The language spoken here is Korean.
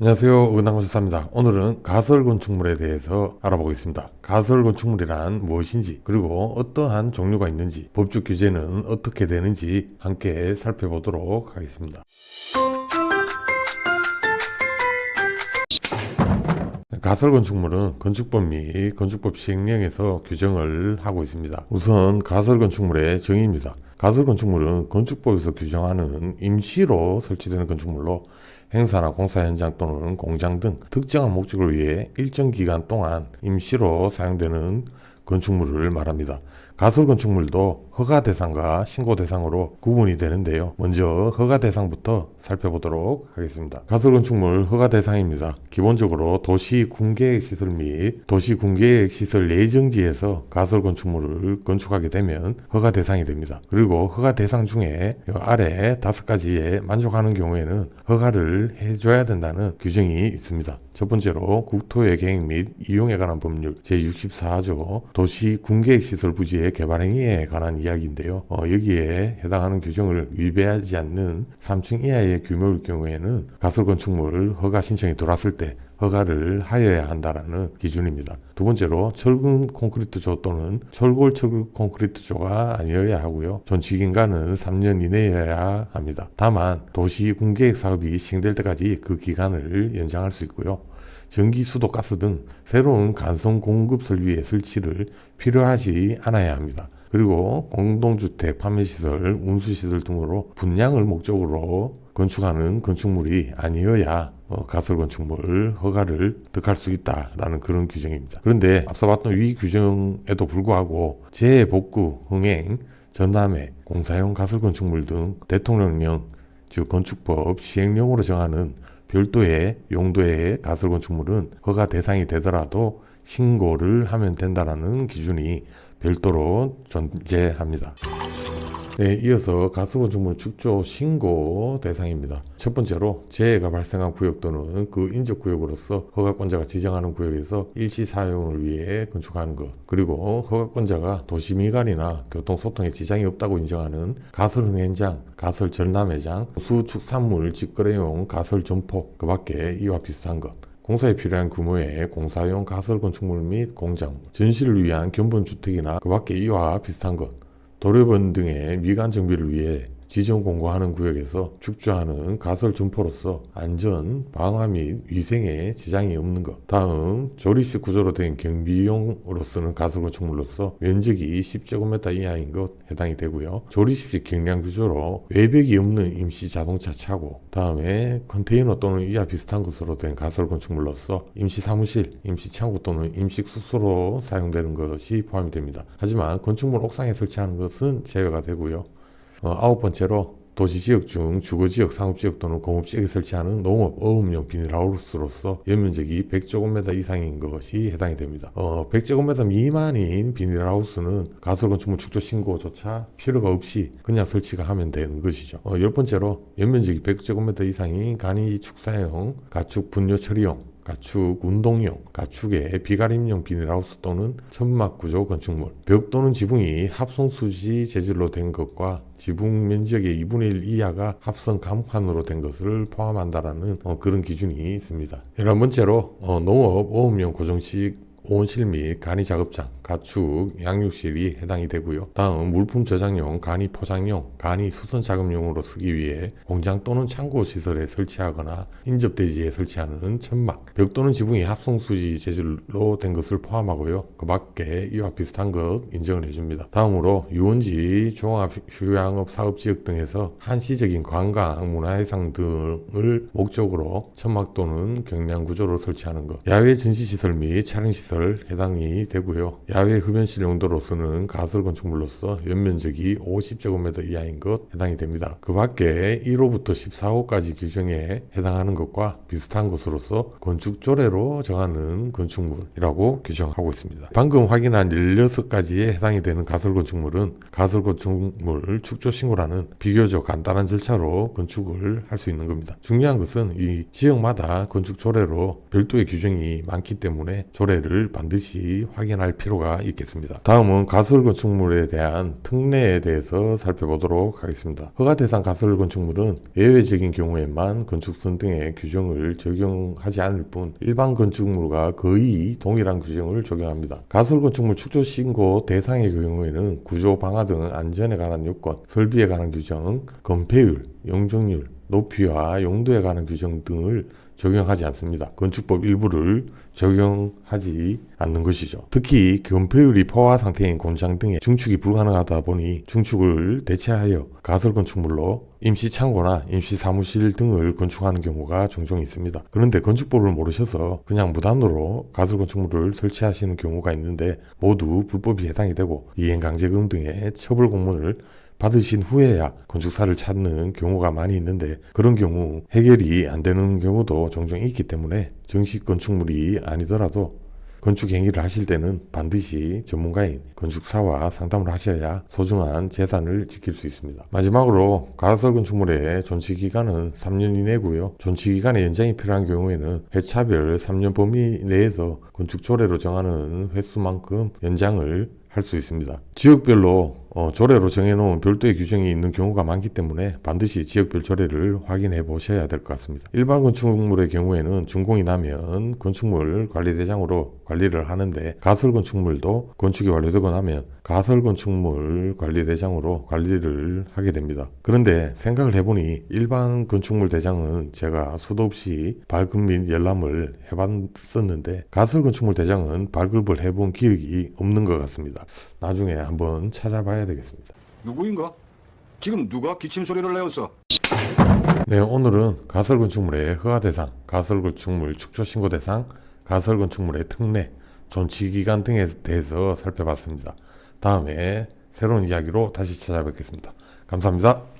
안녕하세요. 은하건축사입니다. 오늘은 가설 건축물에 대해서 알아보겠습니다. 가설 건축물이란 무엇인지, 그리고 어떠한 종류가 있는지, 법적 규제는 어떻게 되는지 함께 살펴보도록 하겠습니다. 가설 건축물은 건축법 및 건축법 시행령에서 규정을 하고 있습니다. 우선 가설 건축물의 정의입니다. 가설 건축물은 건축법에서 규정하는 임시로 설치되는 건축물로 행사나 공사 현장 또는 공장 등 특정한 목적을 위해 일정 기간 동안 임시로 사용되는 건축물을 말합니다. 가설 건축물도 허가 대상과 신고 대상으로 구분이 되는데요. 먼저 허가 대상부터 살펴보도록 하겠습니다. 가설 건축물 허가 대상입니다. 기본적으로 도시 군계획 시설 및 도시 군계획 시설 예정지에서 가설 건축물을 건축하게 되면 허가 대상이 됩니다. 그리고 허가 대상 중에 아래 5가지에 만족하는 경우에는 허가를 해줘야 된다는 규정이 있습니다. 첫 번째로 국토의 계획 및 이용에 관한 법률 제64조 도시 군계획 시설 부지의 개발 행위에 관한 이야기인데요. 여기에 해당하는 규정을 위배하지 않는 3층 이하의 규모일 경우에는 가설 건축물 허가 신청이 들어왔을 때 허가를 하여야 한다라는 기준입니다. 두 번째로 철근 콘크리트조 또는 철골 철근 콘크리트조가 아니어야 하고요. 존치 기간은 3년 이내여야 합니다. 다만 도시 군계획 사업이 시행될 때까지 그 기간을 연장할 수 있고요. 전기, 수도, 가스 등 새로운 간선 공급 설비의 설치를 필요하지 않아야 합니다. 그리고 공동주택, 판매시설, 운수시설 등으로 분양을 목적으로 건축하는 건축물이 아니어야 가설 건축물 허가를 득할 수 있다라는 그런 규정입니다. 그런데 앞서 봤던 위 규정에도 불구하고 재복구, 흥행, 전담회, 공사용 가설 건축물 등 대통령령, 즉 건축법 시행령으로 정하는 별도의 용도의 가설 건축물은 허가 대상이 되더라도 신고를 하면 된다라는 기준이 별도로 존재합니다. 네, 이어서 가설 건축물 축조 신고 대상입니다. 첫 번째로 재해가 발생한 구역 또는 그 인접구역으로서 허가권자가 지정하는 구역에서 일시 사용을 위해 건축하는 것, 그리고 허가권자가 도시 미관이나 교통소통에 지장이 없다고 인정하는 가설 흥행장, 가설 전람회장, 수축산물 직거래용 가설 점포, 그 밖에 이와 비슷한 것, 공사에 필요한 규모의 공사용 가설 건축물 및 공장, 전시를 위한 견본주택이나 그 밖에 이와 비슷한 것, 도로변 등의 미관 정비를 위해 지정 공고하는 구역에서 축조하는 가설 점포로서 안전, 방화 및 위생에 지장이 없는 것. 다음, 조립식 구조로 된 경비용으로 쓰는 가설 건축물로서 면적이 10제곱미터 이하인 것 해당이 되고요. 조립식 경량 구조로 외벽이 없는 임시 자동차 차고, 다음에 컨테이너 또는 이와 비슷한 것으로 된 가설 건축물로서 임시 사무실, 임시 창고 또는 임시 숙소로 사용되는 것이 포함이 됩니다. 하지만 건축물 옥상에 설치하는 것은 제외가 되고요. 9번째로 도시지역 중 주거지역, 상업지역 또는 공업지역에 설치하는 농업, 어업용 비닐하우스로서 연면적이 100제곱미터 이상인 것이 해당이 됩니다. 100제곱미터 미만인 비닐하우스는 가설 건축물 축조 신고조차 필요가 없이 그냥 설치가 하면 되는 것이죠. 10번째로 연면적이 100제곱미터 이상인 간이 축사용, 가축 분뇨 처리용, 가축 운동용, 가축의 비가림용 비닐하우스 또는 천막 구조 건축물, 벽 또는 지붕이 합성수지 재질로 된 것과 지붕 면적의 2분의 1 이하가 합성 감판으로 된 것을 포함한다라는 그런 기준이 있습니다. 11번째로 농업, 어업용 고정식 온실 및 간이 작업장, 가축, 양육실이 해당이 되고요. 다음 물품 저장용, 간이 포장용, 간이 수선 작업용으로 쓰기 위해 공장 또는 창고 시설에 설치하거나 인접대지에 설치하는 천막, 벽 또는 지붕이 합성수지 재질로 된 것을 포함하고요. 그 밖에 이와 비슷한 것 인정을 해줍니다. 다음으로 유원지, 종합 휴양업 사업지역 등에서 한시적인 관광, 문화해상 등을 목적으로 천막 또는 경량 구조로 설치하는 것, 야외 전시시설 및 촬영시설 해당이 되고요. 야외 흡연실 용도로서는 가설 건축물로서 연면적이 50제곱미터 이하인 것 해당이 됩니다. 그 밖에 1호부터 14호까지 규정에 해당하는 것과 비슷한 것으로서 건축조례로 정하는 건축물이라고 규정하고 있습니다. 방금 확인한 16가지에 해당이 되는 가설 건축물은 가설 건축물 축조 신고라는 비교적 간단한 절차로 건축을 할 수 있는 겁니다. 중요한 것은 이 지역마다 건축조례로 별도의 규정이 많기 때문에 조례를 것을 반드시 확인할 필요가 있겠습니다. 다음은 가설 건축물에 대한 특례에 대해서 살펴보도록 하겠습니다. 허가 대상 가설 건축물은 예외적인 경우에만 건축선 등의 규정을 적용하지 않을 뿐 일반 건축물과 거의 동일한 규정을 적용합니다. 가설 건축물 축조 신고 대상의 경우에는 구조 방화 등 안전에 관한 요건, 설비에 관한 규정, 건폐율, 용적률, 높이와 용도에 관한 규정 등을 적용하지 않습니다. 건축법 일부를 적용하지 않는 것이죠. 특히 건폐율이 포화 상태인 공장 등의 중축이 불가능하다 보니 중축을 대체하여 가설 건축물로 임시 창고나 임시 사무실 등을 건축하는 경우가 종종 있습니다. 그런데 건축법을 모르셔서 그냥 무단으로 가설 건축물을 설치하시는 경우가 있는데 모두 불법이 해당이 되고 이행강제금 등의 처벌 공문을 받으신 후에야 건축사를 찾는 경우가 많이 있는데 그런 경우 해결이 안 되는 경우도 종종 있기 때문에 정식 건축물이 아니더라도 건축 행위를 하실 때는 반드시 전문가인 건축사와 상담을 하셔야 소중한 재산을 지킬 수 있습니다. 마지막으로 가설 건축물의 존치기간은 3년 이내고요. 존치기간의 연장이 필요한 경우에는 회차별 3년 범위 내에서 건축 조례로 정하는 횟수만큼 연장을 할 수 있습니다. 지역별로 조례로 정해놓은 별도의 규정이 있는 경우가 많기 때문에 반드시 지역별 조례를 확인해 보셔야 될 것 같습니다. 일반 건축물의 경우에는 준공이 나면 건축물 관리대장으로 관리를 하는데 가설 건축물도 건축이 완료되고 나면 가설 건축물 관리대장으로 관리를 하게 됩니다. 그런데 생각을 해보니 일반 건축물 대장은 제가 수도 없이 발급 및 열람을 해봤었는데 가설 건축물 대장은 발급을 해본 기억이 없는 것 같습니다. 나중에 한번 찾아봐야 되겠습니다. 누구인가? 지금 누가 기침 소리를 내었어? 네, 오늘은 가설 건축물의 허가 대상, 가설 건축물 축조 신고 대상, 가설 건축물의 특례, 존치 기간 등에 대해서 살펴봤습니다. 다음에 새로운 이야기로 다시 찾아뵙겠습니다. 감사합니다.